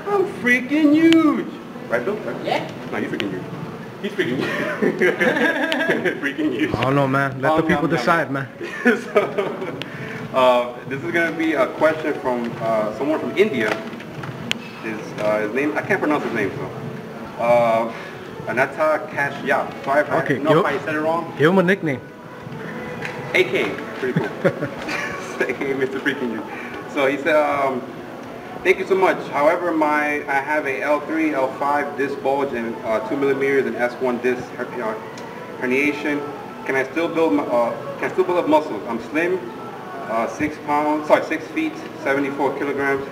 I'm freaking huge. Right, Bill? Right? Yeah. No, you're freaking huge. He's freaking huge. Freaking huge. I don't know, man. Let the people decide, man. So, this is going to be a question from someone from India. His name, I can't pronounce his name, so. Anata Kashyap. Sorry if I know if I said it wrong. Give him a nickname. AK. Pretty cool. AK Mr. Freaking Huge. So he said, thank you so much. However, I have a L3, L5 disc bulge and 2 millimeters and S1 disc herniation. Can I still build up muscles? I'm slim, 6 feet, 74 kilograms,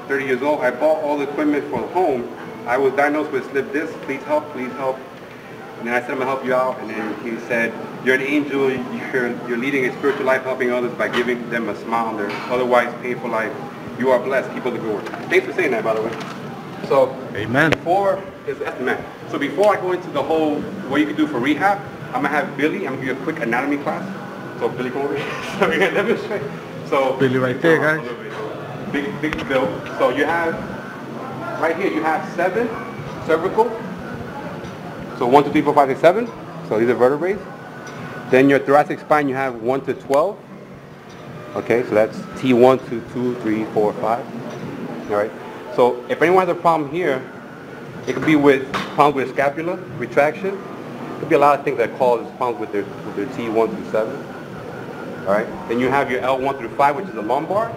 30 years old. I bought all the equipment for home. I was diagnosed with slip disc. Please help, please help. And then I said I'm gonna help you out. And then he said, you're an angel. You're leading a spiritual life, helping others by giving them a smile on their otherwise painful life. You are blessed. Keep up the good work. Thanks for saying that, by the way. So, amen. So before I go into the whole what you can do for rehab, I'm gonna have Billy. I'm gonna give you a quick anatomy class. So Billy, come over here. So we're gonna demonstrate. So Billy, right there, guys. Big Bill. So you have right here. You have 7 cervical. So 1, 2, 3, 4, 5, 6, 7. So these are vertebrae. Then your thoracic spine. You have 1 to 12. Okay, so that's T1 to 2, 3, 4, 5. All right. So if anyone has a problem here, it could be with problems with scapula retraction. It could be a lot of things that cause problems with their T1 through 7. All right. Then you have your L1 through 5, which is the lumbar.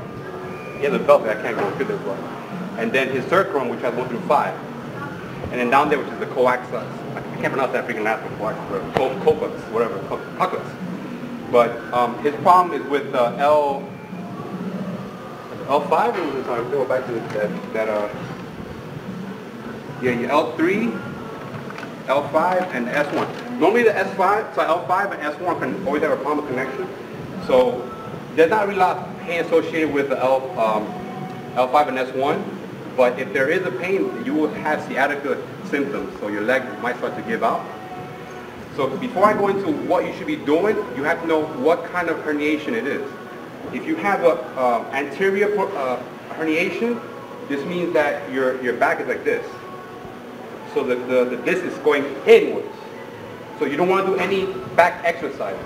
He has a belt that I can't go through this one. And then his sacrum, which has 1 through 5. And then down there, which is the coaxus. I can't pronounce that freaking last one. Coaxus, whatever. Coaxus. But his problem is with L5, or was it time? Go back to your L3, L5, and S1. Normally the S5, so L5 and S1 can always have a problem of connection. So there's not really a lot of pain associated with the L5 and S1. But if there is a pain, you will have sciatica symptoms. So your leg might start to give out. So before I go into what you should be doing, you have to know what kind of herniation it is. If you have a anterior herniation, this means that your back is like this. So the disc is going inwards. So you don't want to do any back exercises,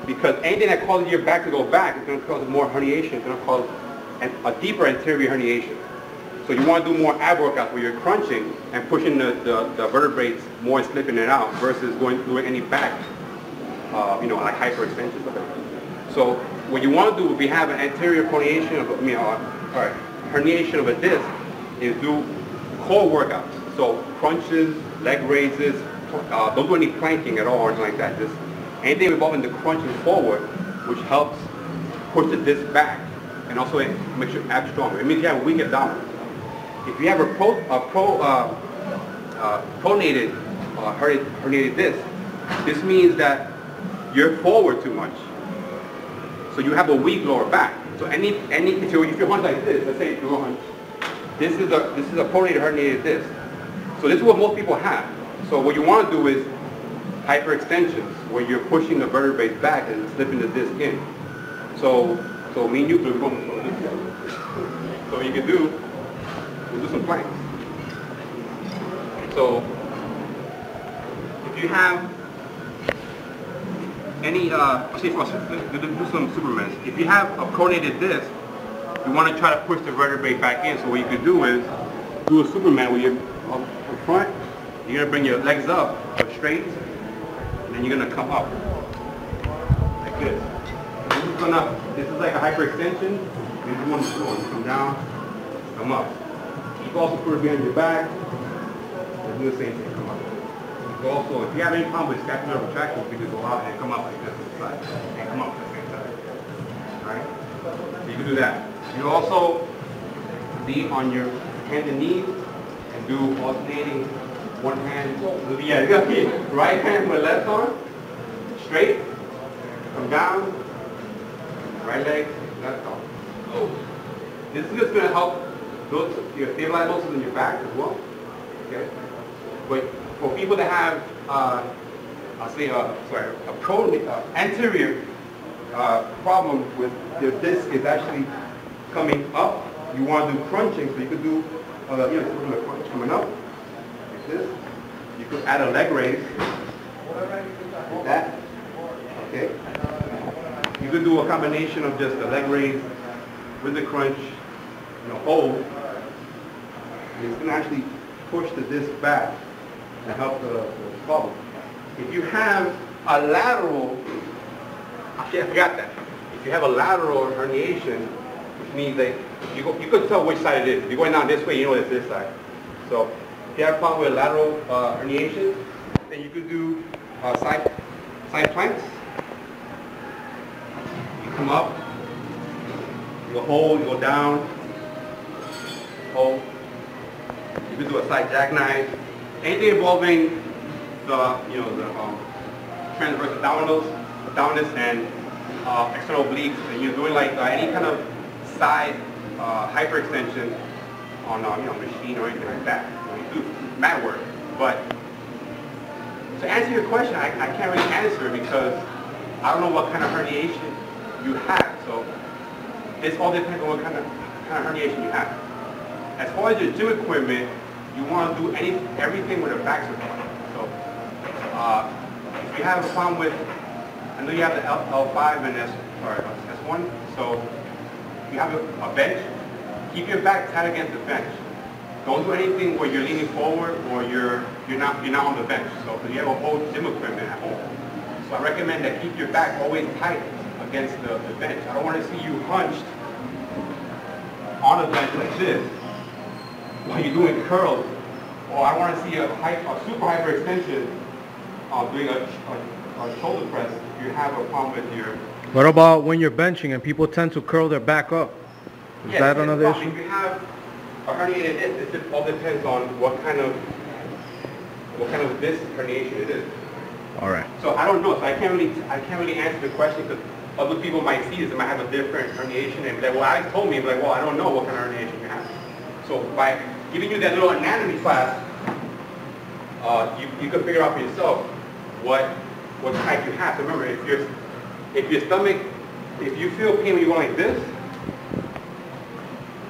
because anything that causes your back to go back is going to cause more herniation. It's going to cause a deeper anterior herniation. So you want to do more ab workouts where you're crunching and pushing the vertebrae more and slipping it out versus doing any back, like hyperextension stuff like that. So what you want to do if you have an anterior herniation herniation of a disc is do core workouts. So crunches, leg raises, don't do any planking at all or anything like that. Just anything involving the crunching forward, which helps push the disc back and also makes your abs stronger. It means you have a weak abdomen. If you have a pronated herniated disc, this means that you're forward too much. So you have a weak lower back. So if you're hunched like this, let's say if you're hunched, this is a pronated herniated disc. So this is what most people have. So what you want to do is hyperextensions, where you're pushing the vertebrae back and slipping the disc in. So me and you could go. So what you can do. We'll do some planks. So, if you have any, do some Supermans. If you have a pronated disc, you want to try to push the vertebrae back in. So what you could do is do a Superman where you're up in front. You're gonna bring your legs up straight, and then you're gonna come up like this. This is like a hyperextension. You want to come down, come up. You can also put it behind your back and do the same thing, come up. You can also, if you have any problem with scapular retraction, you can go out and come up like this to the side. And come up at the same time. Alright? So you can do that. You can also be on your hands and knees and do alternating one hand. Right hand with left arm. Straight. Come down. Right leg, left arm. This is just going to help build your stabilize muscles in your back as well. Okay, but for people that have, anterior problem with their disc is actually coming up you want to do crunching, so you could do, crunch coming up, like this. You could add a leg raise, like that, okay? You could do a combination of just the leg raise with the crunch, hold. And it's going to actually push the disc back and help the bubble. If you have a lateral, actually I forgot that. If you have a lateral herniation, which means that you could tell which side it is. If you're going down this way, you know it's this side. So if you have a problem with lateral herniation, then you could do side planks. You come up, you go hold, you go down, hold. You could do a side jackknife. Anything involving the transverse abdominis and external obliques, and you're doing like any kind of side hyperextension on machine or anything like that. You do mat work. But to answer your question, I can't really answer because I don't know what kind of herniation you have. So this all depends on what kind of herniation you have. As far as your gym equipment, you want to do everything with a back support. So if you have a problem with, I know you have the L5 and S1, so if you have a bench, keep your back tight against the bench. Don't do anything where you're leaning forward or you're not on the bench. So you have a whole gym equipment at home. So I recommend that keep your back always tight against the bench. I don't want to see you hunched on a bench like this while you're doing curls, or I want to see a super hyperextension doing a shoulder press if you have a problem with your... What about when you're benching and people tend to curl their back up? Is that another issue? If you have a herniated disc, it all depends on what kind of disc herniation it is. All right. So I don't know. So I can't really answer the question because other people might see this and might have a different herniation and be like, well, Alex told me, well, I don't know what kind of herniation you have. So by giving you that little anatomy class, you can figure out for yourself what type you have. So remember, if your stomach, if you feel pain when you go like this,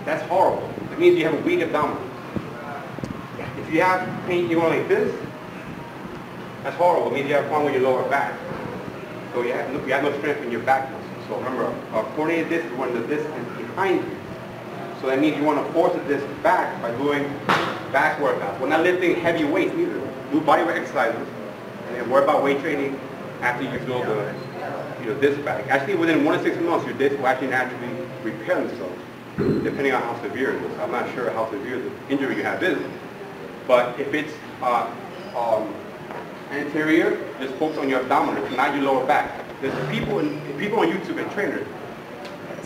that's horrible. It means you have a weak abdomen. If you have pain you go like this, that's horrible. It means you have a problem with your lower back. So you have no strength in your back muscle. So remember, a herniated disc is when the disc is behind you. So that means you want to force the disc back by doing back workouts. We're not lifting heavy weights either. Do body weight exercises, and then worry about weight training after you build the disc back. Actually, within 1 to 6 months, your disc will actually naturally repair themselves, depending on how severe it is. I'm not sure how severe the injury you have is, but if it's anterior, just focus on your abdominals, not your lower back. There's people on YouTube and trainers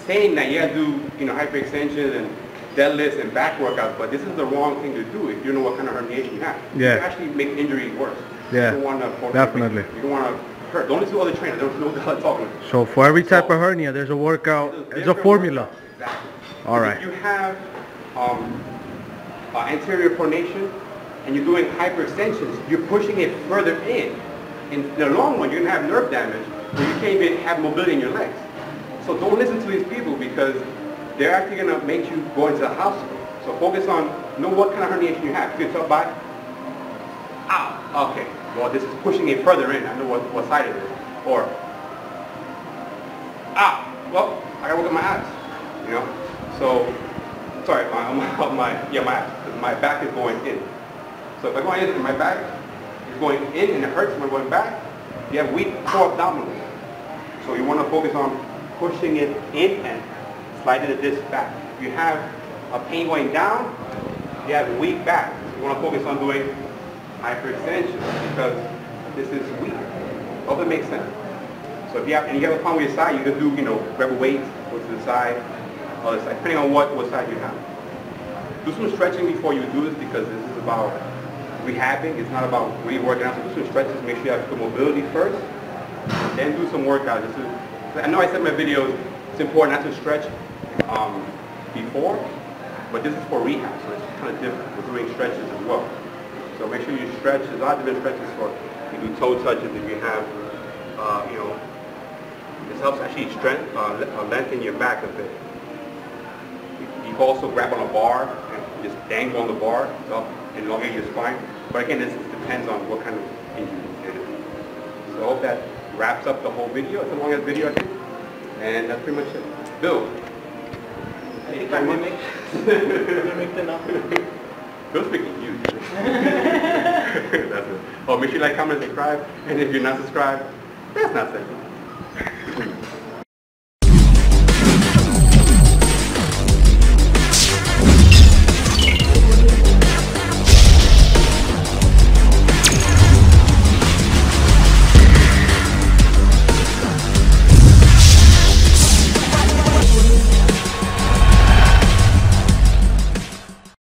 saying that you have to do hyperextensions and deadlifts and back workouts, but this is the wrong thing to do if you know what kind of herniation you have. Yeah. You actually make injury worse. Yeah. You don't want to definitely. You don't want to hurt. Don't listen to other trainers. They don't know what they're talking about. So for every type of hernia, there's a workout. There's a formula. Exactly. All right. If you have anterior pronation and you're doing hyperextensions, you're pushing it further in. In the long run, you're going to have nerve damage where you can't even have mobility in your legs. So don't listen to these people because they're actually going to make you go into the hospital. So focus on, know what kind of herniation you have. You can tell by, okay, well this is pushing it further in. I know what side it is. Or, well, I got to work on my abs, So, sorry, my abs. My back is going in. So if I go in and my back is going in and it hurts when I'm going back, you have weak core abdominals. So you want to focus on pushing it in and sliding the disc back. If you have a pain going down, you have weak back. So you want to focus on doing hyperextension because this is weak. Hope it makes sense. So if you have a problem with your side, you can do rebel weights, go to the side, other side, depending on what side you have. Do some stretching before you do this because this is about rehabbing. It's not about really working out. So do some stretches. Make sure you have good mobility first, then do some workouts. I know I said in my videos it's important not to stretch before, but this is for rehab, so it's kind of different. We're doing stretches as well. So make sure you stretch. There's a lot of different stretches for you do toe touches if you have, this helps actually lengthen your back a bit. You can also grab on a bar and just dangle on the bar to elongate your spine. But again, this depends on what kind of injury it is. So I hope that wraps up the whole video. It's the longest video I think. And that's pretty much it. Bill. I think I mimic the number. Bill's speaking huge. That's it. Oh, make sure you like, comment, subscribe. And if you're not subscribed, that's not second.